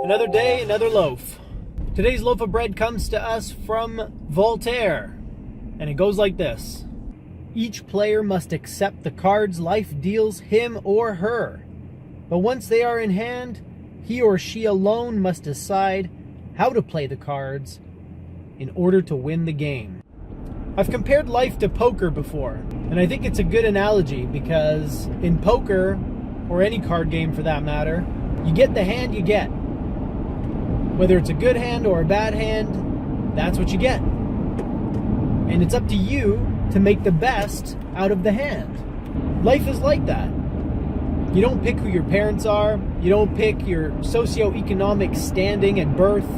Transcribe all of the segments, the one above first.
Another day, another loaf. Today's loaf of bread comes to us from Voltaire, and it goes like this. Each player must accept the cards life deals him or her, but once they are in hand, he or she alone must decide how to play the cards in order to win the game. I've compared life to poker before, and I think it's a good analogy because in poker, or any card game for that matter, you get the hand you get. Whether it's a good hand or a bad hand, that's what you get. And it's up to you to make the best out of the hand. Life is like that. You don't pick who your parents are. You don't pick your socioeconomic standing at birth.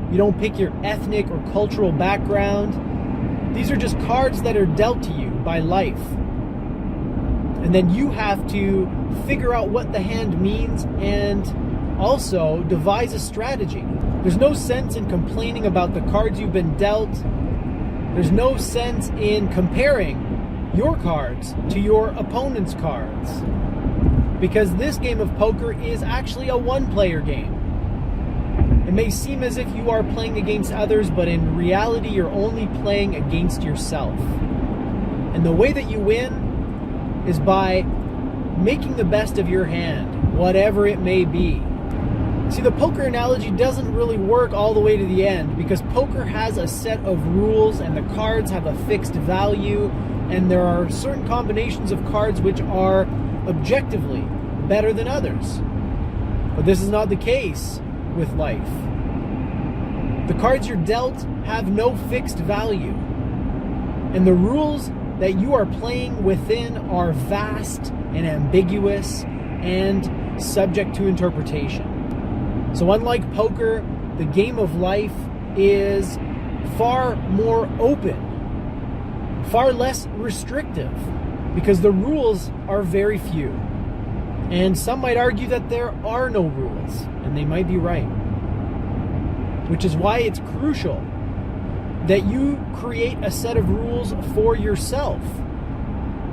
You don't pick your ethnic or cultural background. These are just cards that are dealt to you by life. And then you have to figure out what the hand means and also devise a strategy. There's no sense in complaining about the cards you've been dealt. There's no sense in comparing your cards to your opponent's cards. Because this game of poker is actually a one-player game. It may seem as if you are playing against others, but in reality you're only playing against yourself. And the way that you win is by making the best of your hand, whatever it may be. See, the poker analogy doesn't really work all the way to the end because poker has a set of rules and the cards have a fixed value, and there are certain combinations of cards which are objectively better than others. But this is not the case with life. The cards you're dealt have no fixed value, and the rules that you are playing within are vast and ambiguous and subject to interpretation. So unlike poker, the game of life is far more open, far less restrictive, because the rules are very few. And some might argue that there are no rules, and they might be right. Which is why it's crucial that you create a set of rules for yourself,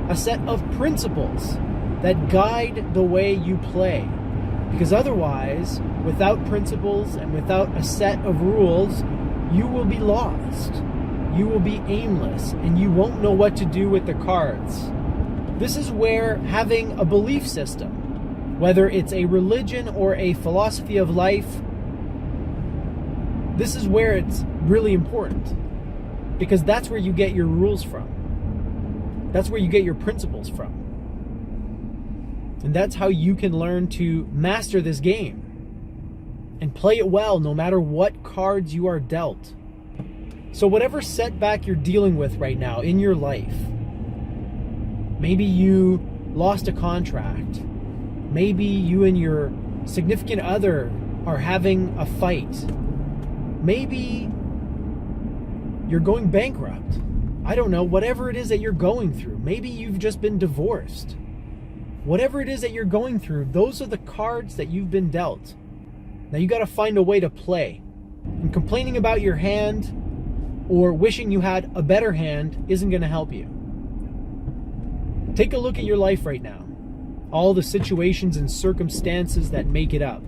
a set of principles that guide the way you play. Because otherwise, without principles and without a set of rules, you will be lost. You will be aimless, and you won't know what to do with the cards. This is where having a belief system, whether it's a religion or a philosophy of life, this is where it's really important. Because that's where you get your rules from. That's where you get your principles from. And that's how you can learn to master this game and play it well no matter what cards you are dealt. So whatever setback you're dealing with right now in your life, maybe you lost a contract, maybe you and your significant other are having a fight, maybe you're going bankrupt, I don't know, whatever it is that you're going through, maybe you've just been divorced. Whatever it is that you're going through, those are the cards that you've been dealt. Now you got to find a way to play. And complaining about your hand or wishing you had a better hand isn't going to help you. Take a look at your life right now. All the situations and circumstances that make it up.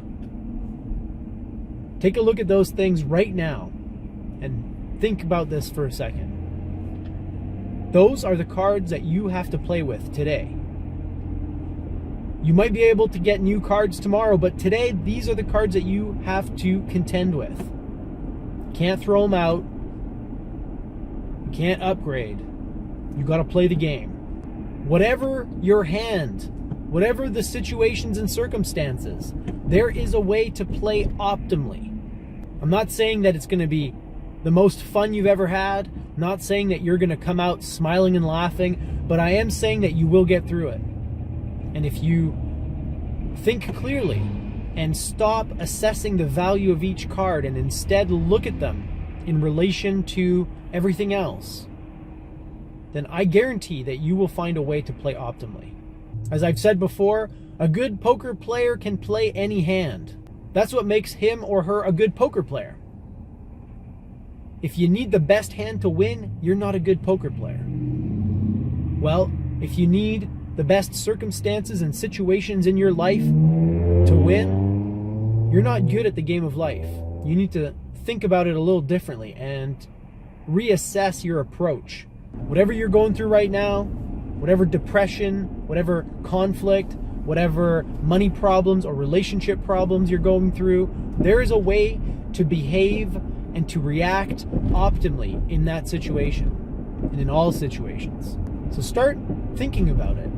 Take a look at those things right now and think about this for a second. Those are the cards that you have to play with today. You might be able to get new cards tomorrow, but today, these are the cards that you have to contend with. You can't throw them out. You can't upgrade. You got to play the game. Whatever your hand, whatever the situations and circumstances, there is a way to play optimally. I'm not saying that it's going to be the most fun you've ever had. I'm not saying that you're going to come out smiling and laughing, but I am saying that you will get through it. And if you think clearly and stop assessing the value of each card and instead look at them in relation to everything else, then I guarantee that you will find a way to play optimally. As I've said before, a good poker player can play any hand. That's what makes him or her a good poker player. If you need the best hand to win, you're not a good poker player. Well, if you need the best circumstances and situations in your life to win, you're not good at the game of life. You need to think about it a little differently and reassess your approach. Whatever you're going through right now, whatever depression, whatever conflict, whatever money problems or relationship problems you're going through, there is a way to behave and to react optimally in that situation and in all situations. So start thinking about it.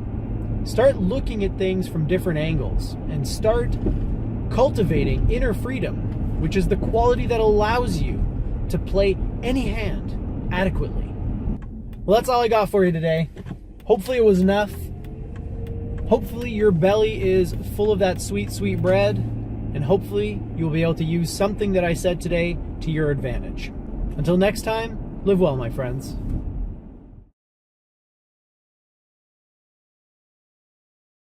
Start looking at things from different angles and start cultivating inner freedom, which is the quality that allows you to play any hand adequately. Well, that's all I got for you today. Hopefully it was enough. Hopefully your belly is full of that sweet, sweet bread, and hopefully you'll be able to use something that I said today to your advantage. Until next time, live well, my friends.